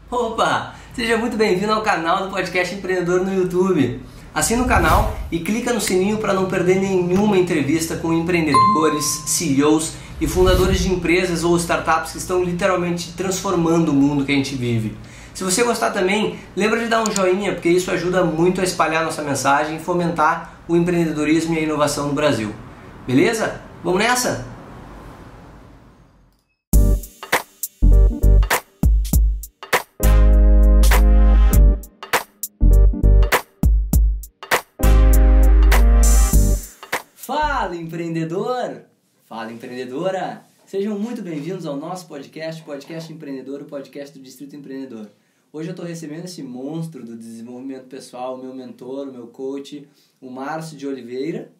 Opa! Seja muito bem-vindo ao canal do Podcast Empreendedor no YouTube. Assina o canal e clica no sininho para não perder nenhuma entrevista com empreendedores, CEOs e fundadores de empresas ou startups que estão literalmente transformando o mundo que a gente vive. Se você gostar também, lembra de dar um joinha, porque isso ajuda muito a espalhar nossa mensagem e fomentar o empreendedorismo e a inovação no Brasil. Beleza? Vamos nessa? Fala, empreendedor! Fala, empreendedora! Sejam muito bem-vindos ao nosso podcast Empreendedor, o podcast do Distrito Empreendedor. Hoje eu estou recebendo esse monstro do desenvolvimento pessoal, o meu mentor, o meu coach, o Márcio de Oliveira.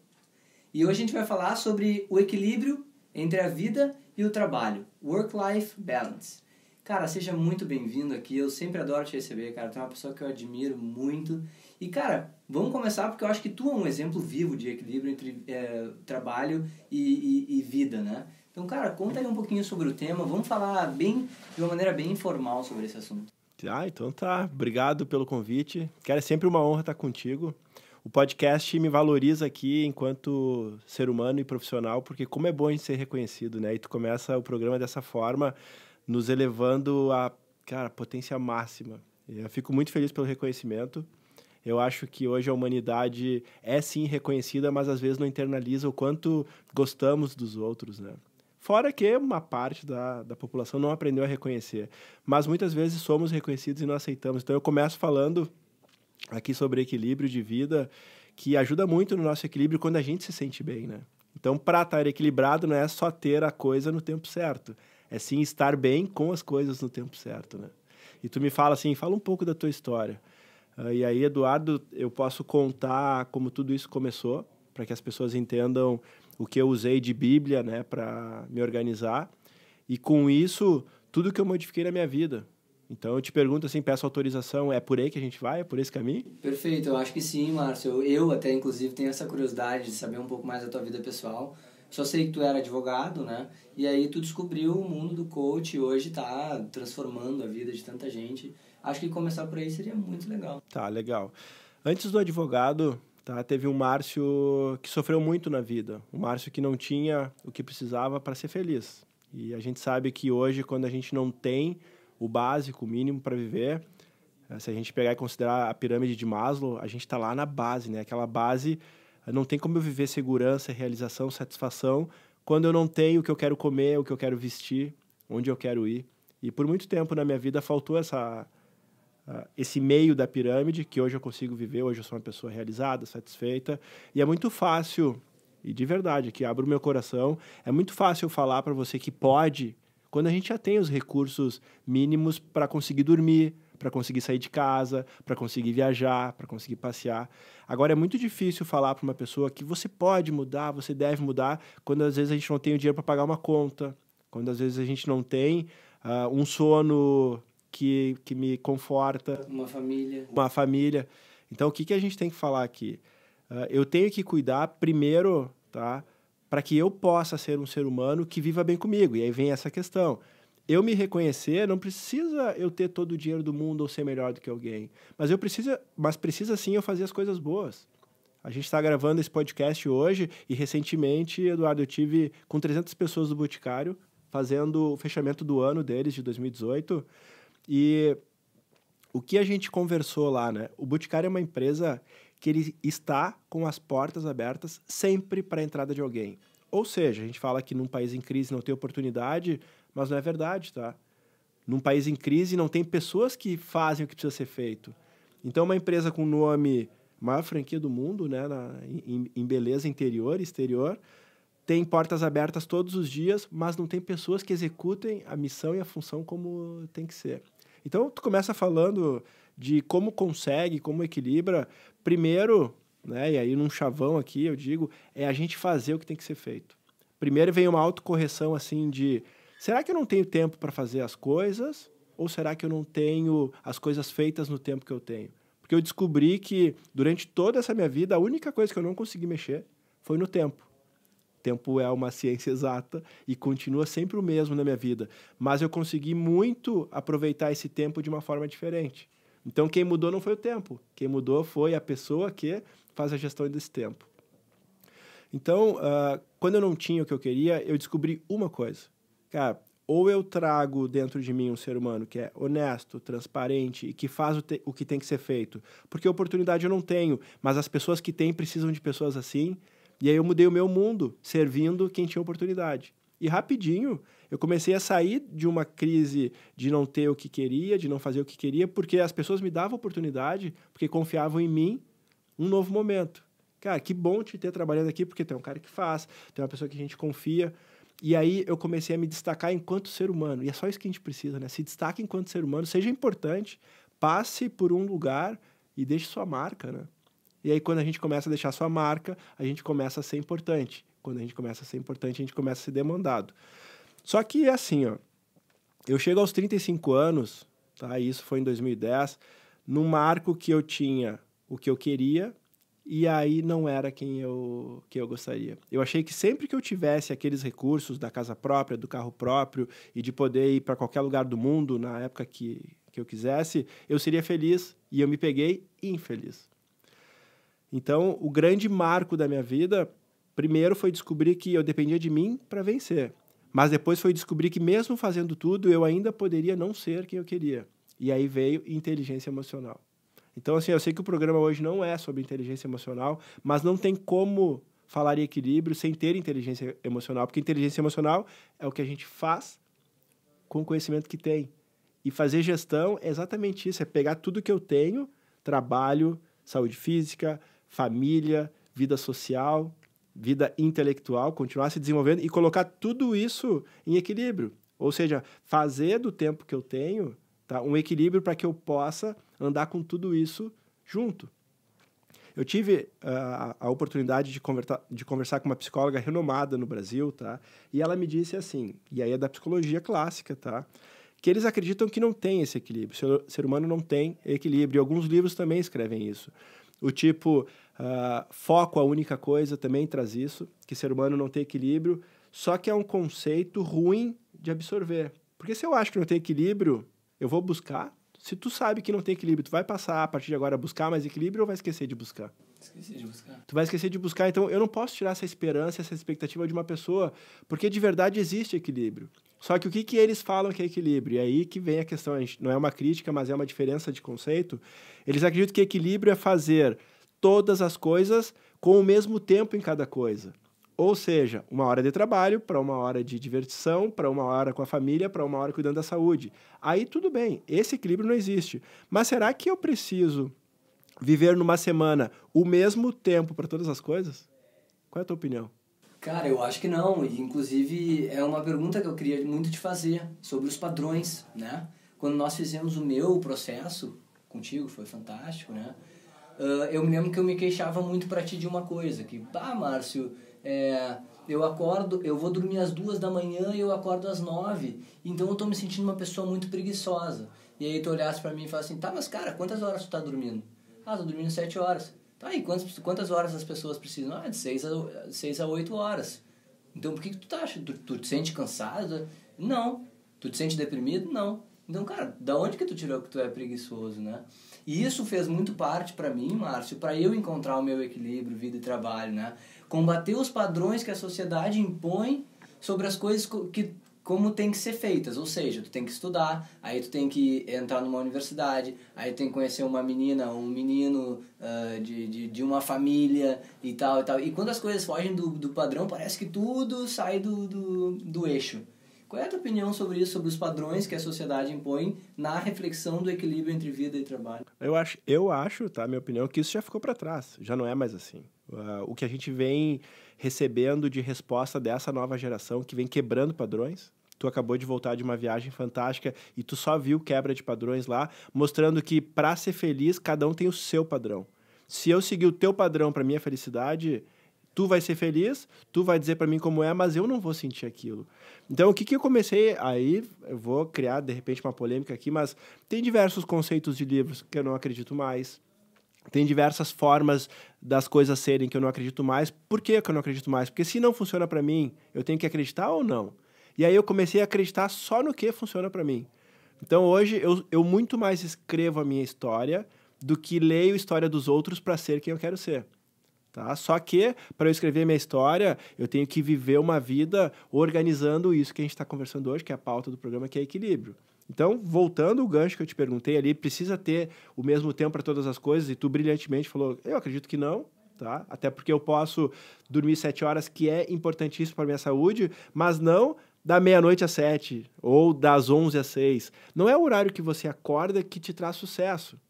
E hoje a gente vai falar sobre o equilíbrio entre a vida e o trabalho, Work-Life Balance. Cara, seja muito bem-vindo aqui, eu sempre adoro te receber, cara, tu é uma pessoa que eu admiro muito. E, cara, vamos começar porque eu acho que tu é um exemplo vivo de equilíbrio entre trabalho e vida, né? Então, cara, conta aí um pouquinho sobre o tema, vamos falar de uma maneira bem informal sobre esse assunto. Então tá, obrigado pelo convite. Cara, é sempre uma honra estar contigo. O podcast me valoriza aqui enquanto ser humano e profissional, porque como é bom a gente ser reconhecido, né? E tu começa o programa dessa forma, nos elevando a, cara, potência máxima. Eu fico muito feliz pelo reconhecimento. Eu acho que hoje a humanidade é sim reconhecida, mas às vezes não internaliza o quanto gostamos dos outros, né? Fora que uma parte da população não aprendeu a reconhecer. Mas muitas vezes somos reconhecidos e não aceitamos. Então eu começo falando aqui sobre equilíbrio de vida, que ajuda muito no nosso equilíbrio quando a gente se sente bem, né? Então, para estar equilibrado não é só ter a coisa no tempo certo. É sim estar bem com as coisas no tempo certo, né? E tu me fala assim, fala um pouco da tua história. E aí, Eduardo, eu posso contar como tudo isso começou, para que as pessoas entendam o que eu usei de Bíblia, né, para me organizar. E com isso, tudo que eu modifiquei na minha vida. Então, eu te pergunto assim, peço autorização, é por aí que a gente vai? É por esse caminho? Perfeito, eu acho que sim, Márcio. Eu até, inclusive, tenho essa curiosidade de saber um pouco mais da tua vida pessoal. Só sei que tu era advogado, né? E aí tu descobriu o mundo do coach e hoje tá transformando a vida de tanta gente. Acho que começar por aí seria muito legal. Tá, legal. Antes do advogado, tá, teve um Márcio que sofreu muito na vida. Um Márcio que não tinha o que precisava para ser feliz. E a gente sabe que hoje, quando a gente não tem o básico, o mínimo para viver, se a gente pegar e considerar a pirâmide de Maslow, a gente está lá na base, né? Aquela base, não tem como eu viver segurança, realização, satisfação, quando eu não tenho o que eu quero comer, o que eu quero vestir, onde eu quero ir. E por muito tempo na minha vida faltou esse meio da pirâmide, que hoje eu consigo viver, hoje eu sou uma pessoa realizada, satisfeita, e é muito fácil, e de verdade, que abro o meu coração, é muito fácil falar para você que pode, quando a gente já tem os recursos mínimos para conseguir dormir, para conseguir sair de casa, para conseguir viajar, para conseguir passear. Agora, é muito difícil falar para uma pessoa que você pode mudar, você deve mudar, quando às vezes a gente não tem o dinheiro para pagar uma conta, quando às vezes a gente não tem um sono que me conforta. Uma família. Então, o que a gente tem que falar aqui? Eu tenho que cuidar primeiro, tá, para que eu possa ser um ser humano que viva bem comigo. E aí vem essa questão. Eu me reconhecer, não precisa eu ter todo o dinheiro do mundo ou ser melhor do que alguém. Mas precisa sim eu fazer as coisas boas. A gente está gravando esse podcast hoje e recentemente, Eduardo, eu tive com 300 pessoas do Boticário fazendo o fechamento do ano deles, de 2018. E o que a gente conversou lá, né? O Boticário é uma empresa que ele está com as portas abertas sempre para a entrada de alguém. Ou seja, a gente fala que num país em crise não tem oportunidade, mas não é verdade, tá? Num país em crise não tem pessoas que fazem o que precisa ser feito. Então, uma empresa com o nome, maior franquia do mundo, né, em beleza interior e exterior, tem portas abertas todos os dias, mas não tem pessoas que executem a missão e a função como tem que ser. Então, tu começa falando de como consegue, como equilibra. Primeiro, né, e aí num chavão aqui eu digo, é a gente fazer o que tem que ser feito. Primeiro vem uma autocorreção assim de, será que eu não tenho tempo para fazer as coisas? Ou será que eu não tenho as coisas feitas no tempo que eu tenho? Porque eu descobri que durante toda essa minha vida, a única coisa que eu não consegui mexer foi no tempo. tempo é uma ciência exata e continua sempre o mesmo na minha vida. Mas eu consegui muito aproveitar esse tempo de uma forma diferente. Então, quem mudou não foi o tempo. Quem mudou foi a pessoa que faz a gestão desse tempo. Então, quando eu não tinha o que eu queria, eu descobri uma coisa. Cara, ou eu trago dentro de mim um ser humano que é honesto, transparente e que faz o que tem que ser feito. Porque oportunidade eu não tenho, mas as pessoas que têm precisam de pessoas assim. E aí eu mudei o meu mundo, servindo quem tinha oportunidade. E rapidinho, eu comecei a sair de uma crise de não ter o que queria, de não fazer o que queria, porque as pessoas me davam oportunidade, porque confiavam em mim, um novo momento. Cara, que bom te ter trabalhando aqui, porque tem um cara que faz, tem uma pessoa que a gente confia. E aí eu comecei a me destacar enquanto ser humano. E é só isso que a gente precisa, né? Se destaque enquanto ser humano, seja importante, passe por um lugar e deixe sua marca, né? E aí quando a gente começa a deixar sua marca, a gente começa a ser importante. Quando a gente começa a ser importante, a gente começa a ser demandado. Só que é assim, ó. Eu chego aos 35 anos, tá? Isso foi em 2010, num marco que eu tinha o que eu queria, e aí não era quem eu gostaria. Eu achei que sempre que eu tivesse aqueles recursos da casa própria, do carro próprio, e de poder ir para qualquer lugar do mundo na época que eu quisesse, eu seria feliz, e eu me peguei infeliz. Então, o grande marco da minha vida, primeiro foi descobrir que eu dependia de mim para vencer. Mas depois foi descobrir que mesmo fazendo tudo, eu ainda poderia não ser quem eu queria. E aí veio inteligência emocional. Então, assim, eu sei que o programa hoje não é sobre inteligência emocional, mas não tem como falar em equilíbrio sem ter inteligência emocional, porque inteligência emocional é o que a gente faz com o conhecimento que tem. E fazer gestão é exatamente isso, é pegar tudo que eu tenho, trabalho, saúde física, família, vida social, vida intelectual, continuar se desenvolvendo e colocar tudo isso em equilíbrio. Ou seja, fazer do tempo que eu tenho, tá, um equilíbrio para que eu possa andar com tudo isso junto. Eu tive a oportunidade de conversar com uma psicóloga renomada no Brasil, tá? E ela me disse assim, e aí é da psicologia clássica, tá? Que eles acreditam que não tem esse equilíbrio. O ser humano não tem equilíbrio. E alguns livros também escrevem isso. O tipo, foco, a única coisa, também traz isso, que o ser humano não tem equilíbrio, só que é um conceito ruim de absorver. Porque se eu acho que não tem equilíbrio, eu vou buscar. Se tu sabe que não tem equilíbrio, tu vai passar a partir de agora a buscar mais equilíbrio ou vai esquecer de buscar? Esqueci de buscar. Tu vai esquecer de buscar, então eu não posso tirar essa esperança, essa expectativa de uma pessoa, porque de verdade existe equilíbrio. Só que o que eles falam que é equilíbrio? E aí que vem a questão, não é uma crítica, mas é uma diferença de conceito. Eles acreditam que equilíbrio é fazer todas as coisas com o mesmo tempo em cada coisa. Ou seja, 1 hora de trabalho para 1 hora de diversão, para 1 hora com a família, para 1 hora cuidando da saúde. Aí tudo bem, esse equilíbrio não existe. Mas será que eu preciso viver numa semana o mesmo tempo para todas as coisas? Qual é a tua opinião? Cara, eu acho que não. E, inclusive, é uma pergunta que eu queria muito te fazer sobre os padrões, né? Quando nós fizemos o meu processo contigo, foi fantástico, né? Eu me lembro que eu me queixava muito pra ti de uma coisa, que, Márcio, eu acordo, eu vou dormir às 2 da manhã e eu acordo às 9, então eu tô me sentindo uma pessoa muito preguiçosa. E aí tu olhasse pra mim e falasse assim, mas cara, quantas horas tu tá dormindo? Tô dormindo 7 horas. Tá, e quantas horas as pessoas precisam? De 6 a 8 horas. Então por que tu tá achando? Tu te sente cansado? Não. Tu te sente deprimido? Não. Então, cara, da onde que tu tirou que tu é preguiçoso, né? E isso fez muito parte pra mim, Márcio, pra eu encontrar o meu equilíbrio, vida e trabalho, né? Combater os padrões que a sociedade impõe sobre as coisas como tem que ser feitas, ou seja, tu tem que estudar, aí tu tem que entrar numa universidade, aí tu tem que conhecer uma menina ou um menino de uma família e tal, e tal. E quando as coisas fogem do padrão, parece que tudo sai do eixo. Qual é a tua opinião sobre isso, sobre os padrões que a sociedade impõe na reflexão do equilíbrio entre vida e trabalho? Eu acho, tá, minha opinião, que isso já ficou para trás, já não é mais assim. O que a gente vem recebendo de resposta dessa nova geração, que vem quebrando padrões. Tu acabou de voltar de uma viagem fantástica e tu só viu quebra de padrões lá, mostrando que para ser feliz, cada um tem o seu padrão. Se eu seguir o teu padrão para minha felicidade, tu vai ser feliz, tu vai dizer para mim como é, mas eu não vou sentir aquilo. Então, o que eu comecei aí, eu vou criar, de repente, uma polêmica aqui, mas tem diversos conceitos de livros que eu não acredito mais. Tem diversas formas das coisas serem que eu não acredito mais. Por que eu não acredito mais? Porque se não funciona para mim, eu tenho que acreditar ou não? E aí eu comecei a acreditar só no que funciona para mim. Então hoje eu muito mais escrevo a minha história do que leio a história dos outros para ser quem eu quero ser. Tá? Só que, para eu escrever minha história, eu tenho que viver uma vida organizando isso que a gente está conversando hoje, que é a pauta do programa, que é equilíbrio. Então, voltando ao gancho que eu te perguntei ali, precisa ter o mesmo tempo para todas as coisas, e tu brilhantemente falou, eu acredito que não, tá? Até porque eu posso dormir 7 horas, que é importantíssimo para a minha saúde, mas não da meia-noite às 7, ou das 11 às 6. Não é o horário que você acorda que te traz sucesso.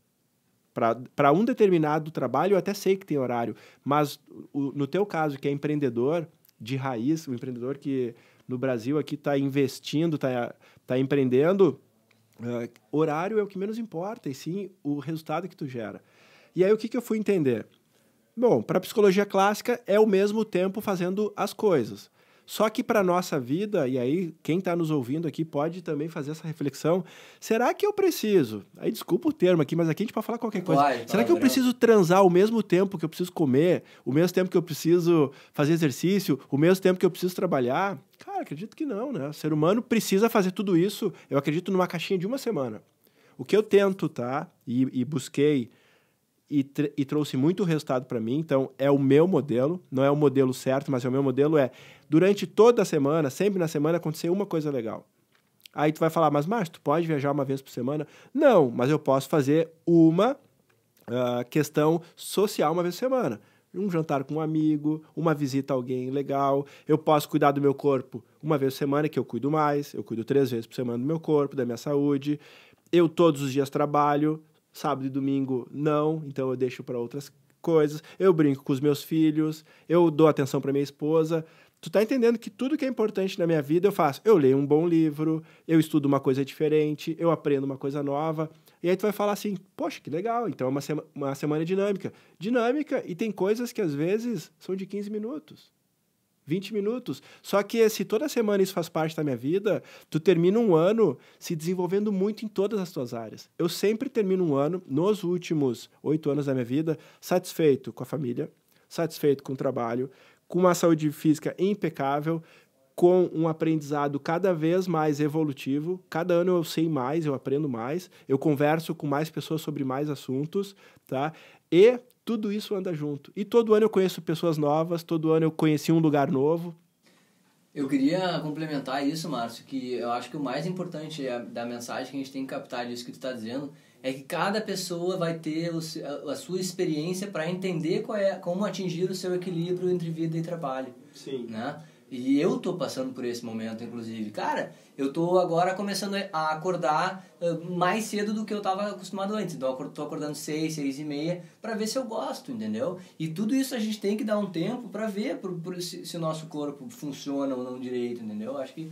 Para um determinado trabalho, eu até sei que tem horário, mas no teu caso, que é empreendedor de raiz, o empreendedor que no Brasil aqui está investindo, está empreendendo, horário é o que menos importa, e sim o resultado que tu gera. E aí o que eu fui entender? Bom, para a psicologia clássica é o mesmo tempo fazendo as coisas. Só que para a nossa vida, e aí quem está nos ouvindo aqui pode também fazer essa reflexão, será que eu preciso, aí desculpa o termo aqui, mas aqui a gente pode falar qualquer coisa, será que eu preciso transar o mesmo tempo que eu preciso comer, o mesmo tempo que eu preciso fazer exercício, o mesmo tempo que eu preciso trabalhar? Cara, acredito que não, né? O ser humano precisa fazer tudo isso, eu acredito numa caixinha de uma semana. O que eu tento, tá? E busquei e trouxe muito resultado para mim, então é o meu modelo, não é o modelo certo, mas é o meu modelo, durante toda a semana, sempre na semana, acontecer uma coisa legal. Aí tu vai falar, mas Márcio, tu pode viajar uma vez por semana? Não, mas eu posso fazer uma questão social uma vez por semana. Um jantar com um amigo, uma visita a alguém legal, eu posso cuidar do meu corpo uma vez por semana, que eu cuido mais, eu cuido 3 vezes por semana do meu corpo, da minha saúde, eu todos os dias trabalho, sábado e domingo não, então eu deixo para outras coisas, eu brinco com os meus filhos, eu dou atenção para minha esposa. Tu tá entendendo que tudo que é importante na minha vida eu faço. Eu leio um bom livro, eu estudo uma coisa diferente, eu aprendo uma coisa nova. E aí tu vai falar assim, poxa, que legal, então é uma semana dinâmica. Dinâmica, e tem coisas que às vezes são de 15 minutos. 20 minutos. Só que se toda semana isso faz parte da minha vida, tu termina um ano se desenvolvendo muito em todas as tuas áreas. Eu sempre termino um ano, nos últimos 8 anos da minha vida, satisfeito com a família, satisfeito com o trabalho, com uma saúde física impecável, com um aprendizado cada vez mais evolutivo. Cada ano eu sei mais, eu aprendo mais, eu converso com mais pessoas sobre mais assuntos, tá? E tudo isso anda junto. E todo ano eu conheço pessoas novas, todo ano eu conheci um lugar novo. Eu queria complementar isso, Márcio, que eu acho que o mais importante da mensagem que a gente tem que captar disso que tu está dizendo é que cada pessoa vai ter a sua experiência para entender como atingir o seu equilíbrio entre vida e trabalho. Sim. Né? E eu tô passando por esse momento, inclusive. Cara, eu tô agora começando a acordar mais cedo do que eu tava acostumado antes. Então, eu tô acordando 6, 6 e meia pra ver se eu gosto, entendeu? E tudo isso a gente tem que dar um tempo pra ver se o nosso corpo funciona ou não direito, entendeu? Acho que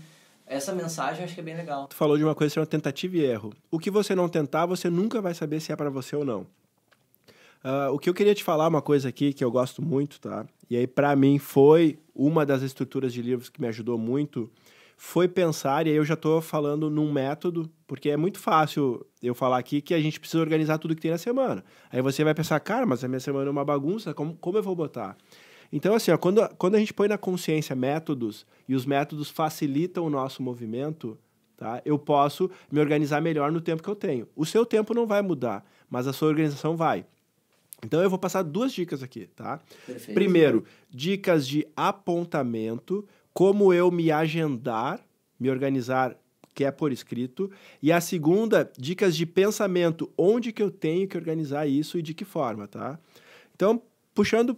essa mensagem acho que é bem legal. Tu falou de uma coisa que é uma tentativa e erro. O que você não tentar, você nunca vai saber se é pra você ou não. O que eu queria te falar, uma coisa aqui que eu gosto muito, tá? E aí, pra mim, foi uma das estruturas de livros que me ajudou muito, foi pensar, e aí eu já tô falando num método, porque é muito fácil eu falar aqui que a gente precisa organizar tudo que tem na semana. Aí você vai pensar, cara, mas a minha semana é uma bagunça, como eu vou botar? Então, assim, quando a gente põe na consciência métodos, e os métodos facilitam o nosso movimento, tá? Eu posso me organizar melhor no tempo que eu tenho. O seu tempo não vai mudar, mas a sua organização vai. Então, eu vou passar 2 dicas aqui, tá? Perfeito. Primeiro, dicas de apontamento, como eu me agendar, me organizar, que é por escrito. E a segunda, dicas de pensamento, onde que eu tenho que organizar isso e de que forma, tá? Então, puxando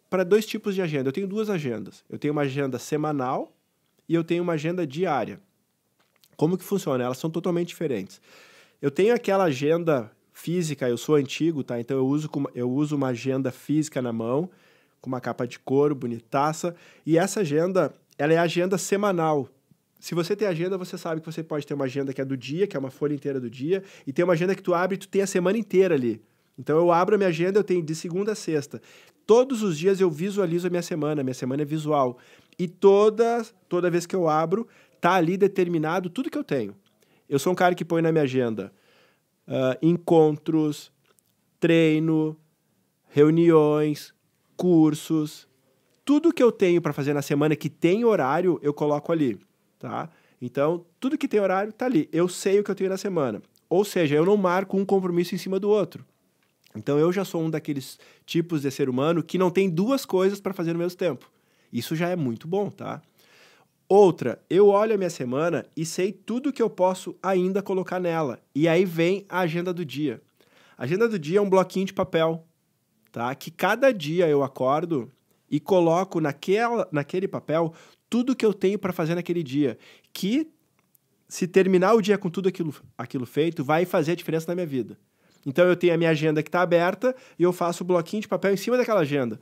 para 2 tipos de agenda. Eu tenho 2 agendas. Eu tenho uma agenda semanal e eu tenho uma agenda diária. Como que funciona? Elas são totalmente diferentes. Eu tenho aquela agenda física, eu sou antigo, tá? Então eu uso uma agenda física na mão, com uma capa de couro, bonitaça, e essa agenda, ela é a agenda semanal. Se você tem agenda, você sabe que você pode ter uma agenda que é do dia, que é uma folha inteira do dia, e tem uma agenda que tu abre e tu tem a semana inteira ali. Então eu abro a minha agenda, eu tenho de segunda a sexta. Todos os dias eu visualizo a minha semana é visual. E toda vez que eu abro, tá ali determinado tudo que eu tenho. Eu sou um cara que põe na minha agenda encontros, treino, reuniões, cursos, tudo que eu tenho para fazer na semana que tem horário, eu coloco ali, tá? Então, tudo que tem horário tá ali. Eu sei o que eu tenho na semana. Ou seja, eu não marco um compromisso em cima do outro. Então, eu já sou um daqueles tipos de ser humano que não tem duas coisas para fazer no mesmo tempo. Isso já é muito bom, tá? Outra, eu olho a minha semana e sei tudo que eu posso ainda colocar nela. E aí vem a agenda do dia. A agenda do dia é um bloquinho de papel, tá? Que cada dia eu acordo e coloco naquele papel tudo que eu tenho para fazer naquele dia. Que, se terminar o dia com tudo aquilo feito, vai fazer a diferença na minha vida. Então, eu tenho a minha agenda que está aberta e eu faço o bloquinho de papel em cima daquela agenda.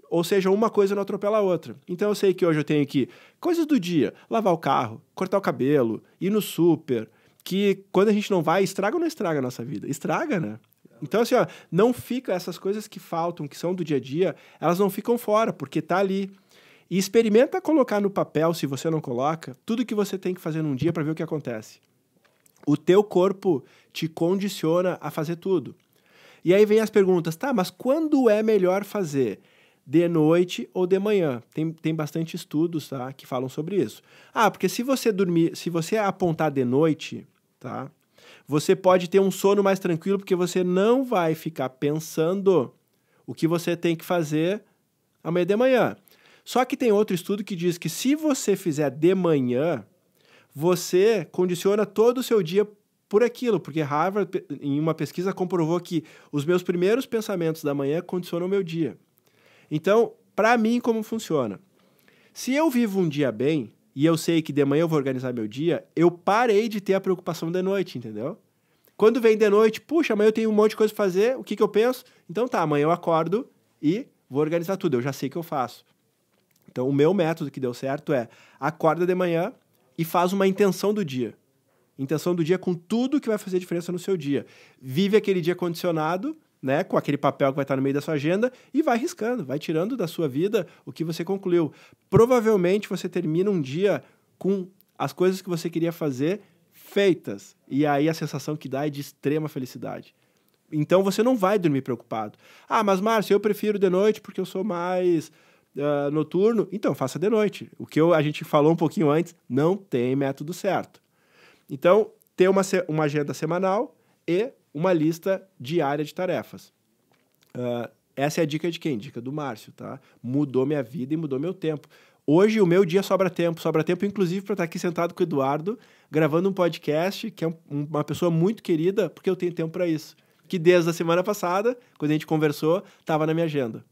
Ou seja, uma coisa não atropela a outra. Então, eu sei que hoje eu tenho que... Coisas do dia. Lavar o carro, cortar o cabelo, ir no super. Que, quando a gente não vai, estraga ou não estraga a nossa vida? Estraga, né? Então, assim, ó, não fica essas coisas que faltam, que são do dia a dia, elas não ficam fora, porque tá ali. E experimenta colocar no papel, se você não coloca, tudo que você tem que fazer num dia para ver o que acontece. O teu corpo te condiciona a fazer tudo. E aí vem as perguntas, tá, mas quando é melhor fazer? De noite ou de manhã? Tem bastante estudos, tá, que falam sobre isso. Porque se você apontar de noite, tá, você pode ter um sono mais tranquilo, porque você não vai ficar pensando o que você tem que fazer amanhã de manhã. Só que tem outro estudo que diz que se você fizer de manhã, você condiciona todo o seu dia por aquilo, porque Harvard, em uma pesquisa, comprovou que os meus primeiros pensamentos da manhã condicionam o meu dia. Então, para mim, como funciona? Se eu vivo um dia bem, e eu sei que de manhã eu vou organizar meu dia, eu parei de ter a preocupação de noite, entendeu? Quando vem de noite, puxa, amanhã eu tenho um monte de coisa para fazer, o que eu penso? Então tá, amanhã eu acordo e vou organizar tudo, eu já sei o que eu faço. Então, o meu método que deu certo é acorda de manhã e faz uma intenção do dia. Intenção do dia com tudo que vai fazer diferença no seu dia. Vive aquele dia condicionado, né, com aquele papel que vai estar no meio da sua agenda e vai riscando, vai tirando da sua vida o que você concluiu. Provavelmente você termina um dia com as coisas que você queria fazer feitas. E aí a sensação que dá é de extrema felicidade. Então você não vai dormir preocupado. Mas Márcio, eu prefiro de noite porque eu sou mais noturno. Então faça de noite. O que a gente falou um pouquinho antes, não tem método certo. Então, ter uma agenda semanal e uma lista diária de tarefas. Essa é a dica de quem? Dica do Márcio, tá? Mudou minha vida e mudou meu tempo. Hoje, o meu dia sobra tempo inclusive para estar aqui sentado com o Eduardo, gravando um podcast, que é uma pessoa muito querida, porque eu tenho tempo para isso. Que desde a semana passada, quando a gente conversou, estava na minha agenda.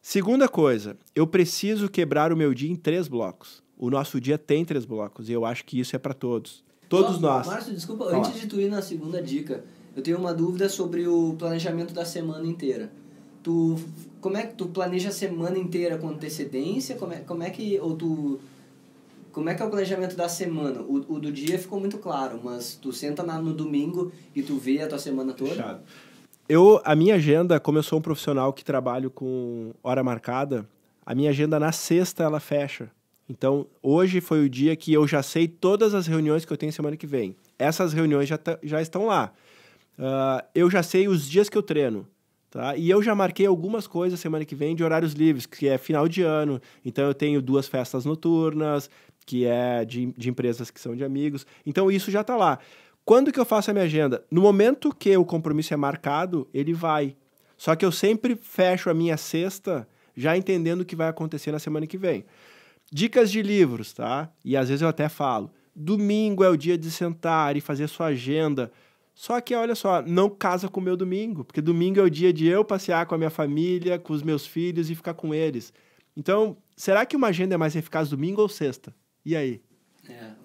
Segunda coisa, eu preciso quebrar o meu dia em 3 blocos. O nosso dia tem 3 blocos, e eu acho que isso é para todos. Todos nós. Márcio, desculpa, antes de tu ir na segunda dica, eu tenho uma dúvida sobre o planejamento da semana inteira. Como é que tu planeja a semana inteira com antecedência? Como é que é o planejamento da semana? O do dia ficou muito claro, mas tu senta no domingo e tu vê a tua semana toda? Fechado. A minha agenda, como eu sou um profissional que trabalho com hora marcada, a minha agenda na sexta ela fecha. Então, hoje foi o dia que eu já sei todas as reuniões que eu tenho semana que vem. Essas reuniões já estão lá. Eu já sei os dias que eu treino. Tá? E eu já marquei algumas coisas semana que vem de horários livres, que é final de ano. Então, eu tenho 2 festas noturnas, que é de empresas que são de amigos. Então, isso já está lá. Quando que eu faço a minha agenda? No momento que o compromisso é marcado, ele vai. Só que eu sempre fecho a minha sexta já entendendo o que vai acontecer na semana que vem. Dicas de livros, tá? E às vezes eu até falo, domingo é o dia de sentar e fazer sua agenda. Só que, olha só, não casa com o meu domingo, porque domingo é o dia de eu passear com a minha família, com os meus filhos e ficar com eles. Então, será que uma agenda é mais eficaz domingo ou sexta? E aí?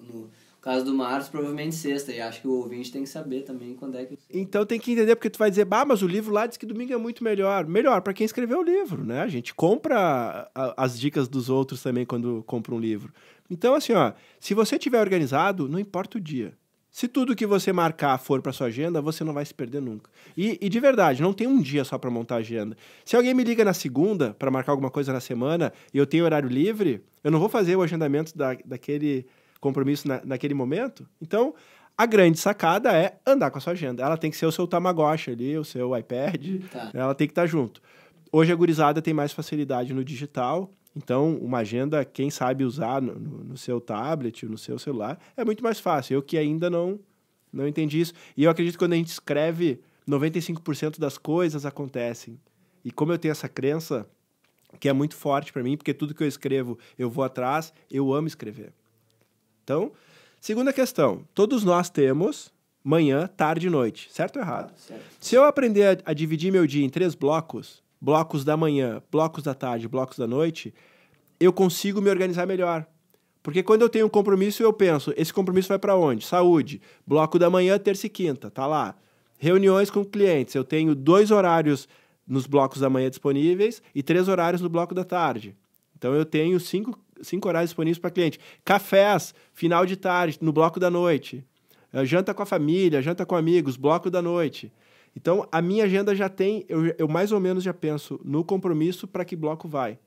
No caso do Márcio, provavelmente sexta, e acho que o ouvinte tem que saber também quando é que... Então tem que entender, porque tu vai dizer, mas o livro lá diz que domingo é muito melhor. Melhor para quem escreveu o livro, né? A gente compra as dicas dos outros também quando compra um livro. Então, assim, se você tiver organizado, não importa o dia. Se tudo que você marcar for para sua agenda, você não vai se perder nunca. E de verdade, não tem um dia só para montar a agenda. Se alguém me liga na segunda para marcar alguma coisa na semana e eu tenho horário livre, eu não vou fazer o agendamento daquele compromisso naquele momento. Então, a grande sacada é andar com a sua agenda. Ela tem que ser o seu Tamagotchi ali, o seu iPad, ela tem que estar junto. Hoje a gurizada tem mais facilidade no digital, então uma agenda, quem sabe usar no seu tablet, no seu celular, é muito mais fácil. Eu que ainda não entendi isso. E eu acredito que quando a gente escreve, 95% das coisas acontecem. E como eu tenho essa crença, que é muito forte para mim, porque tudo que eu escrevo eu vou atrás, eu amo escrever. Então, segunda questão, todos nós temos manhã, tarde e noite, certo ou errado? Certo. Se eu aprender a dividir meu dia em 3 blocos, blocos da manhã, blocos da tarde, blocos da noite, eu consigo me organizar melhor. Porque quando eu tenho um compromisso, eu penso, esse compromisso vai para onde? Saúde. Bloco da manhã, terça e quinta, tá lá. Reuniões com clientes, eu tenho 2 horários nos blocos da manhã disponíveis e 3 horários no bloco da tarde. Então, eu tenho 5 horários disponíveis para cliente. Cafés, final de tarde, no bloco da noite. Janta com a família, janta com amigos, bloco da noite. Então, a minha agenda já tem, eu mais ou menos já penso no compromisso para que bloco vai.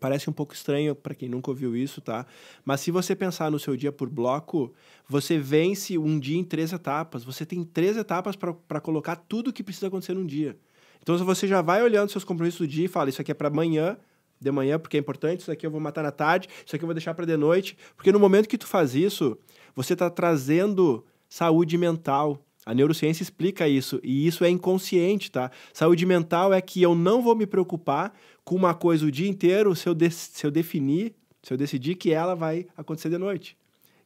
Parece um pouco estranho para quem nunca ouviu isso, tá? Mas se você pensar no seu dia por bloco, você vence um dia em 3 etapas. Você tem 3 etapas para colocar tudo o que precisa acontecer num dia. Então, se você já vai olhando seus compromissos do dia e fala, isso aqui é para amanhã, de manhã, porque é importante, isso aqui eu vou matar na tarde, isso aqui eu vou deixar para de noite. Porque no momento que tu faz isso, você está trazendo saúde mental. A neurociência explica isso, e isso é inconsciente, tá? Saúde mental é que eu não vou me preocupar com uma coisa o dia inteiro se eu decidir que ela vai acontecer de noite.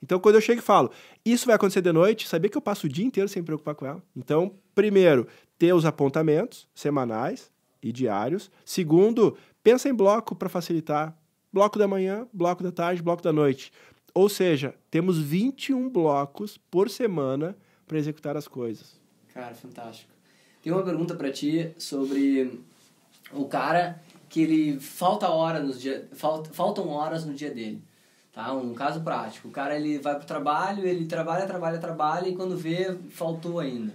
Então, quando eu chego e falo, isso vai acontecer de noite, sabia que eu passo o dia inteiro sem me preocupar com ela? Então, primeiro, ter os apontamentos semanais e diários. Segundo, pensa em bloco para facilitar. Bloco da manhã, bloco da tarde, bloco da noite. Ou seja, temos 21 blocos por semana para executar as coisas. Cara, fantástico. Tem uma pergunta para ti sobre o cara que ele faltam horas no dia dele. Tá? Um caso prático. O cara ele vai pro trabalho, ele trabalha e quando vê, faltou ainda.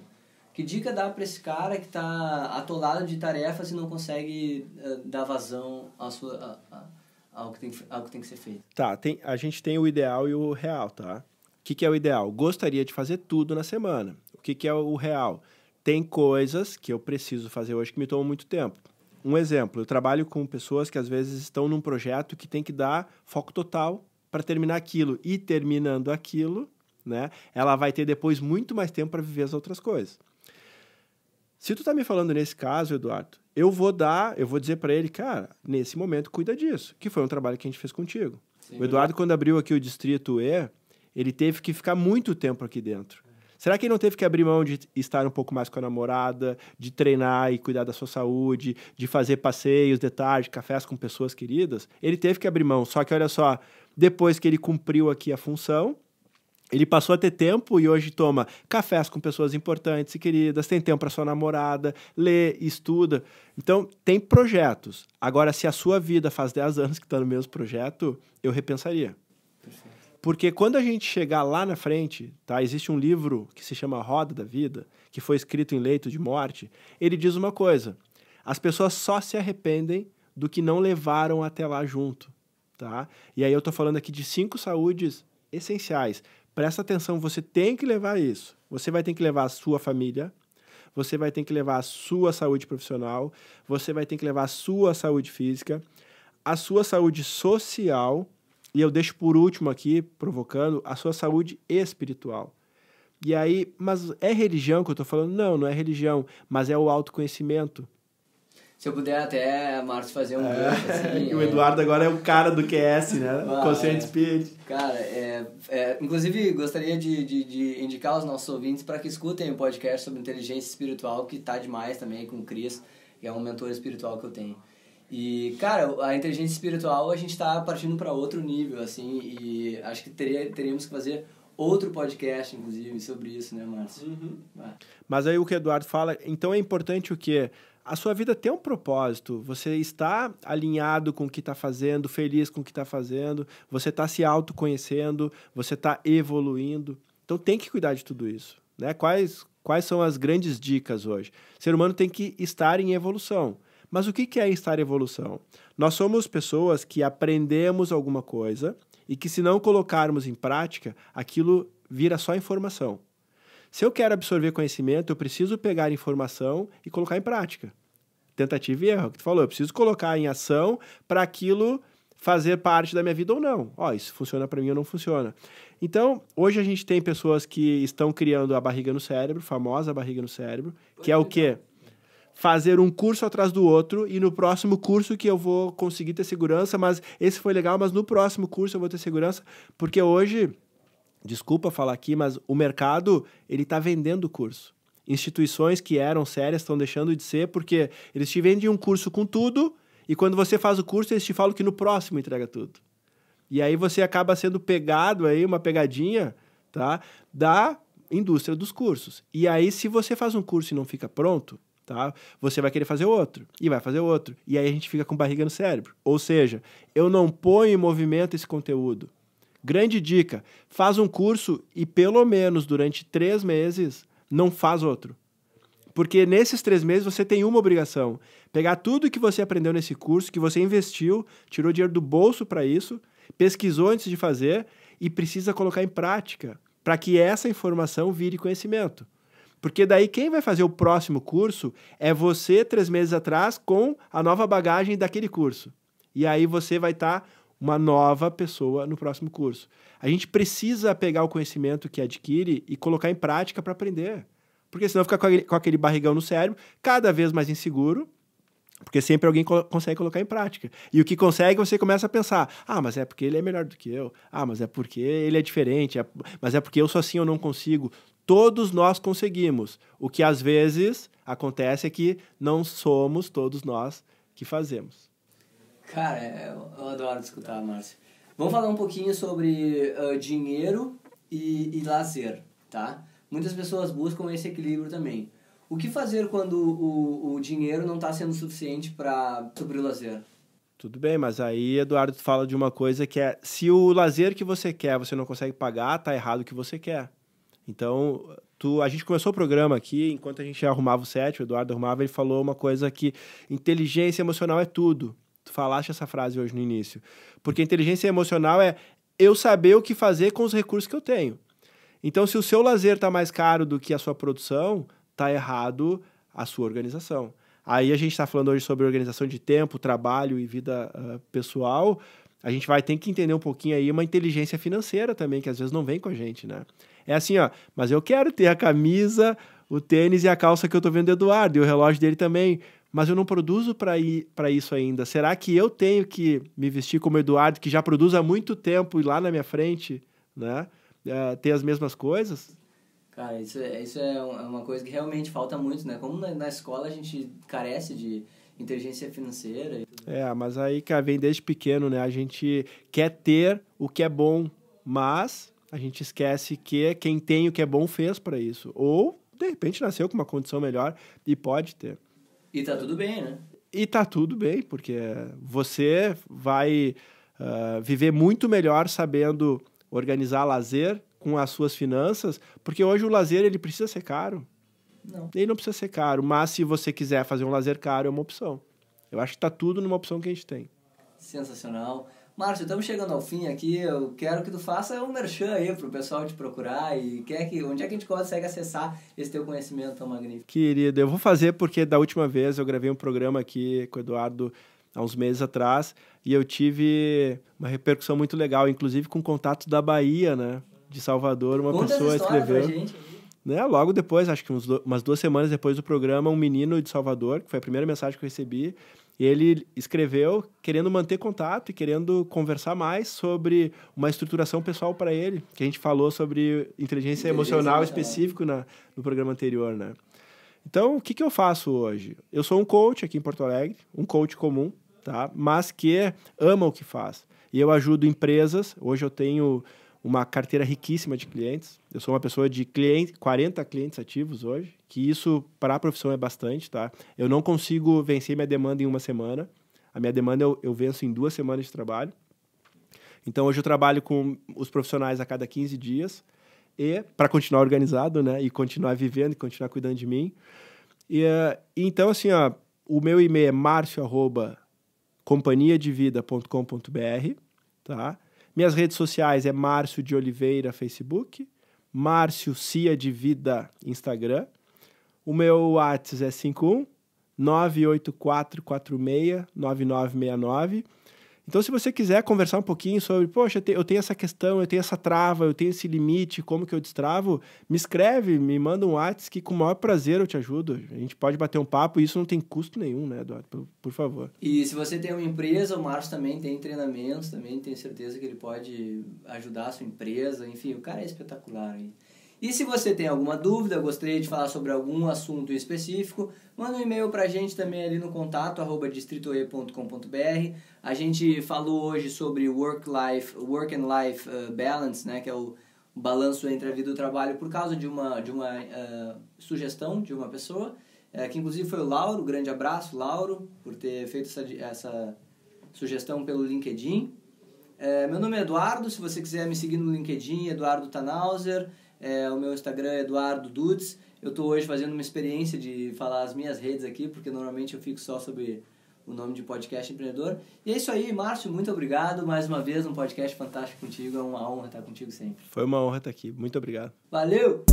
Que dica dá para esse cara que está atolado de tarefas e não consegue dar vazão ao que tem que ser feito? Tá, a gente tem o ideal e o real, tá? O que é o ideal? Gostaria de fazer tudo na semana. O que é o real? Tem coisas que eu preciso fazer hoje que me tomam muito tempo. Um exemplo, eu trabalho com pessoas que às vezes estão num projeto que tem que dar foco total para terminar aquilo. E terminando aquilo, né, ela vai ter depois muito mais tempo para viver as outras coisas. Se tu tá me falando nesse caso, Eduardo, eu vou dizer para ele, cara, nesse momento cuida disso, que foi um trabalho que a gente fez contigo. Sim, o Eduardo, quando abriu aqui o Distrito E, ele teve que ficar muito tempo aqui dentro. Será que ele não teve que abrir mão de estar um pouco mais com a namorada, de treinar e cuidar da sua saúde, de fazer passeios de tarde, cafés com pessoas queridas? Ele teve que abrir mão, só que olha só, depois que ele cumpriu aqui a função, ele passou a ter tempo e hoje toma cafés com pessoas importantes e queridas, tem tempo para sua namorada, lê, estuda. Então, tem projetos. Agora, se a sua vida faz 10 anos que está no mesmo projeto, eu repensaria. Perfeito. Porque quando a gente chegar lá na frente, tá, existe um livro que se chama Roda da Vida, que foi escrito em leito de morte, ele diz uma coisa, as pessoas só se arrependem do que não levaram até lá junto. Tá? E aí eu estou falando aqui de 5 saúdes essenciais. Presta atenção, você tem que levar isso. Você vai ter que levar a sua família, você vai ter que levar a sua saúde profissional, você vai ter que levar a sua saúde física, a sua saúde social, e eu deixo por último aqui, provocando, a sua saúde espiritual. E aí, mas é religião que eu estou falando? Não, não é religião, mas é o autoconhecimento. Se eu puder até, Márcio, fazer um gancho, assim... O Eduardo agora é o cara do QS, né? Consciente Spirit. Cara, inclusive gostaria de indicar aos nossos ouvintes para que escutem o podcast sobre inteligência espiritual, que tá demais também com o Cris, que é um mentor espiritual que eu tenho. E, cara, a inteligência espiritual a gente tá partindo para outro nível, assim, e acho que teríamos que fazer outro podcast, inclusive, sobre isso, né, Márcio? Uhum. Mas aí o que o Eduardo fala, então é importante o quê? A sua vida tem um propósito, você está alinhado com o que está fazendo, feliz com o que está fazendo, você está se autoconhecendo, você está evoluindo. Então tem que cuidar de tudo isso. Né? Quais são as grandes dicas hoje? O ser humano tem que estar em evolução. Mas o que é estar em evolução? Nós somos pessoas que aprendemos alguma coisa e que se não colocarmos em prática, aquilo vira só informação. Se eu quero absorver conhecimento, eu preciso pegar informação e colocar em prática. tentativa e erro. Que tu falou, eu preciso colocar em ação para aquilo fazer parte da minha vida ou não. Isso funciona para mim ou não funciona. Então, hoje a gente tem pessoas que estão criando a barriga no cérebro, famosa barriga no cérebro, que é o quê? Fazer um curso atrás do outro e no próximo curso que eu vou conseguir ter segurança, mas esse foi legal, mas no próximo curso eu vou ter segurança, porque hoje, desculpa falar aqui, mas o mercado, ele está vendendo o curso. Instituições que eram sérias estão deixando de ser porque eles te vendem um curso com tudo e quando você faz o curso eles te falam que no próximo entrega tudo. E aí você acaba sendo pegado aí, uma pegadinha, tá, da indústria dos cursos. E aí se você faz um curso e não fica pronto, tá, você vai querer fazer outro e vai fazer outro. E aí a gente fica com barriga no cérebro. Ou seja, eu não ponho em movimento esse conteúdo. Grande dica, faz um curso e pelo menos durante 3 meses não faz outro. Porque nesses 3 meses você tem uma obrigação. Pegar tudo que você aprendeu nesse curso, que você investiu, tirou dinheiro do bolso para isso, pesquisou antes de fazer e precisa colocar em prática para que essa informação vire conhecimento. Porque daí quem vai fazer o próximo curso é você 3 meses atrás com a nova bagagem daquele curso. E aí você vai estar uma nova pessoa no próximo curso. A gente precisa pegar o conhecimento que adquire e colocar em prática para aprender. Porque senão fica com aquele barrigão no cérebro, cada vez mais inseguro, porque sempre alguém consegue colocar em prática. E o que consegue, você começa a pensar, mas é porque ele é melhor do que eu, mas é porque ele é diferente, mas é porque eu sou assim, eu não consigo. Todos nós conseguimos. O que às vezes acontece é que não somos todos nós que fazemos. Cara, eu adoro escutar, Márcio. Vamos falar um pouquinho sobre dinheiro e lazer, tá? Muitas pessoas buscam esse equilíbrio também. O que fazer quando o dinheiro não está sendo suficiente para suprir o lazer? Tudo bem, mas aí, Eduardo, tu fala de uma coisa que é, se o lazer que você quer você não consegue pagar, tá errado o que você quer. Então, a gente começou o programa aqui, enquanto a gente arrumava o set, o Eduardo arrumava, ele falou uma coisa que inteligência emocional é tudo. Tu falaste essa frase hoje no início. Porque inteligência emocional é eu saber o que fazer com os recursos que eu tenho. Então, se o seu lazer está mais caro do que a sua produção, está errado a sua organização. Aí a gente está falando hoje sobre organização de tempo, trabalho e vida pessoal. A gente vai ter que entender um pouquinho aí uma inteligência financeira também, que às vezes não vem com a gente, né? É assim, mas eu quero ter a camisa, o tênis e a calça que eu estou vendo do Eduardo, e o relógio dele também, mas eu não produzo para isso ainda. Será que eu tenho que me vestir como o Eduardo, que já produz há muito tempo e lá na minha frente, né? Ter as mesmas coisas? Cara, isso é uma coisa que realmente falta muito, né? Como na escola a gente carece de inteligência financeira. E tudo. Mas aí, cara, vem desde pequeno, né? A gente quer ter o que é bom, mas a gente esquece que quem tem o que é bom fez para isso. Ou, de repente, nasceu com uma condição melhor e pode ter. E tá tudo bem, né? E tá tudo bem, porque você vai viver muito melhor sabendo organizar lazer com as suas finanças, porque hoje o lazer ele precisa ser caro. Não. Ele não precisa ser caro, mas se você quiser fazer um lazer caro, é uma opção. Eu acho que tá tudo numa opção que a gente tem. Sensacional. Márcio, estamos chegando ao fim aqui, eu quero que tu faça um merchan aí pro pessoal te procurar e onde é que a gente consegue acessar esse teu conhecimento tão magnífico? Querido, eu vou fazer porque da última vez eu gravei um programa aqui com o Eduardo há uns meses atrás e eu tive uma repercussão muito legal, inclusive com contato da Bahia, né? De Salvador, uma pessoa escreveu. Pra gente. Né? Logo depois, acho que umas 2 semanas depois do programa, um menino de Salvador, que foi a primeira mensagem que eu recebi, e ele escreveu querendo manter contato e querendo conversar mais sobre uma estruturação pessoal para ele, que a gente falou sobre inteligência emocional específico no programa anterior, né? Então, o que eu faço hoje? Eu sou um coach aqui em Porto Alegre, um coach comum, tá? Mas que ama o que faz. E eu ajudo empresas, hoje eu tenho uma carteira riquíssima de clientes. Eu sou uma pessoa de 40 clientes ativos hoje, que isso para a profissão é bastante, tá? Eu não consigo vencer minha demanda em uma semana. A minha demanda eu venço em 2 semanas de trabalho. Então, hoje eu trabalho com os profissionais a cada 15 dias e para continuar organizado, né? E continuar vivendo e continuar cuidando de mim. Então, assim, o meu e-mail é marcio@companhiadevida.com.br, tá? Minhas redes sociais é Márcio de Oliveira, Facebook, Márcio Cia de Vida, Instagram. O meu WhatsApp é 984469969. Então, se você quiser conversar um pouquinho sobre, poxa, eu tenho essa questão, eu tenho essa trava, eu tenho esse limite, como que eu destravo, me escreve, me manda um WhatsApp que com o maior prazer eu te ajudo. A gente pode bater um papo e isso não tem custo nenhum, né, Eduardo? Por favor. E se você tem uma empresa, o Márcio também tem treinamentos, também tenho certeza que ele pode ajudar a sua empresa. Enfim, o cara é espetacular aí. E se você tem alguma dúvida, gostaria de falar sobre algum assunto específico, manda um e-mail pra gente também ali no contato @distritoe.com.br. A gente falou hoje sobre work and life balance, né, que é o balanço entre a vida e o trabalho, por causa de uma sugestão de uma pessoa, que inclusive foi o Lauro. Grande abraço, Lauro, por ter feito essa sugestão pelo LinkedIn. Meu nome é Eduardo, se você quiser me seguir no LinkedIn, Eduardo Tannhauser. O meu Instagram é Eduardo Dutz. Eu estou hoje fazendo uma experiência de falar as minhas redes aqui, porque normalmente eu fico só sobre o nome de Podcast Empreendedor. E é isso aí, Márcio, muito obrigado. Mais uma vez, um podcast fantástico contigo. É uma honra estar contigo sempre. Foi uma honra estar aqui. Muito obrigado. Valeu!